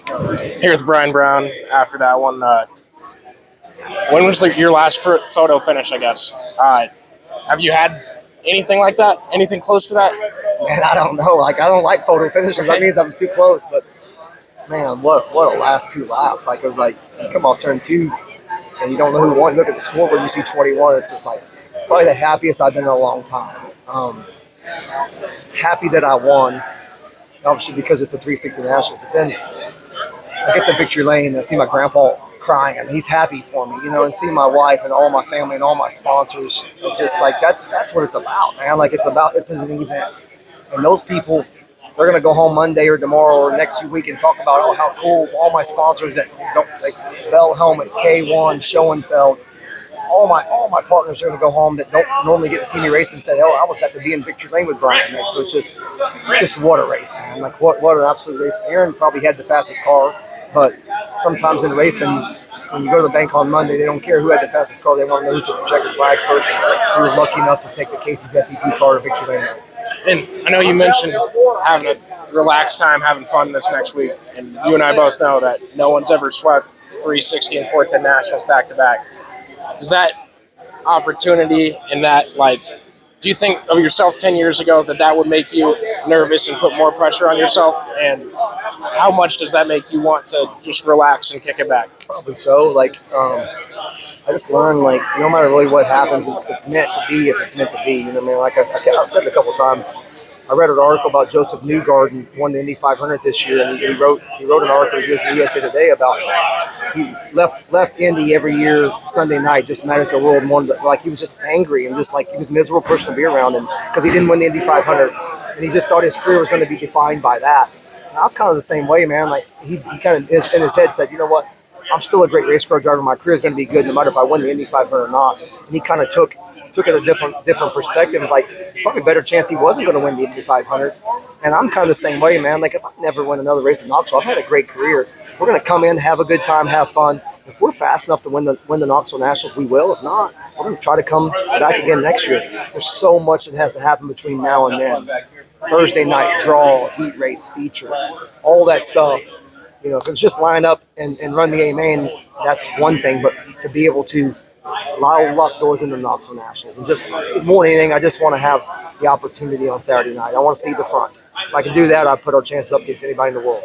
Here with Brian Brown after that one. When was your last photo finish, I guess? Have you had anything like that? Anything close to that? Man, I don't know. Like, I don't like photo finishes. That means I was too close. But, man, what a last two laps. Like, it was like, you come off turn 2, and you don't know who won. Look at the scoreboard, you see 21. It's just like probably the happiest I've been in a long time. Happy that I won, obviously because it's a 360 Nationals. But then I get to victory lane and I see my grandpa crying. He's happy for me, and see my wife and all my family and all my sponsors. It's just like that's what it's about, man. Like, this is an event, and those people, they're gonna go home Monday or tomorrow or next week and talk about how cool all my sponsors that don't, like Bell Helmets, K1, Schoenfeld, all my partners are gonna go home that don't normally get to see me race and say, "Oh, I almost got to be in victory lane with Brian." Right? So it's just what a race, man. Like what an absolute race. Aaron probably had the fastest car, but sometimes in racing, when you go to the bank on Monday, they don't care who had the fastest car. They want to know who took the checkered flag first. And we were lucky enough to take the Casey's FEP car to victory lane. And I know you mentioned having a relaxed time, having fun this next week. And you and I both know that no one's ever swept 360 and 410 Nationals back to back. Does that opportunity and that, do you think of yourself 10 years ago that would make you nervous and put more pressure on yourself? And how much does that make you want to just relax and kick it back? Probably so. I just learned, no matter really what happens, it's meant to be if it's meant to be. You know what I mean? Like I've said it a couple times. I read an article about Joseph Newgarden, won the Indy 500 this year, and he wrote an article in USA Today about he left Indy every year Sunday night, just mad at the world, and wanted to, he was just angry and just he was a miserable person to be around, and because he didn't win the Indy 500, and he just thought his career was going to be defined by that. And I'm kind of the same way, man. He kind of in his head said, you know what? I'm still a great race car driver. My career is going to be good no matter if I win the Indy 500 or not. And he kind of took it a different perspective. There's probably a better chance he wasn't going to win the Indy 500. And I'm kind of the same way, man. If I never win another race in Knoxville, I've had a great career. We're going to come in, have a good time, have fun. If we're fast enough to win the Knoxville Nationals, we will. If not, we're going to try to come back again next year. There's so much that has to happen between now and then. Thursday night, draw, heat race, feature, all that stuff. If it's just line up and run the A-main, that's one thing. But to be able to, a lot of luck goes into the Knoxville Nationals. And just more than anything, I just want to have the opportunity on Saturday night. I want to see the front. If I can do that, I put our chances up against anybody in the world.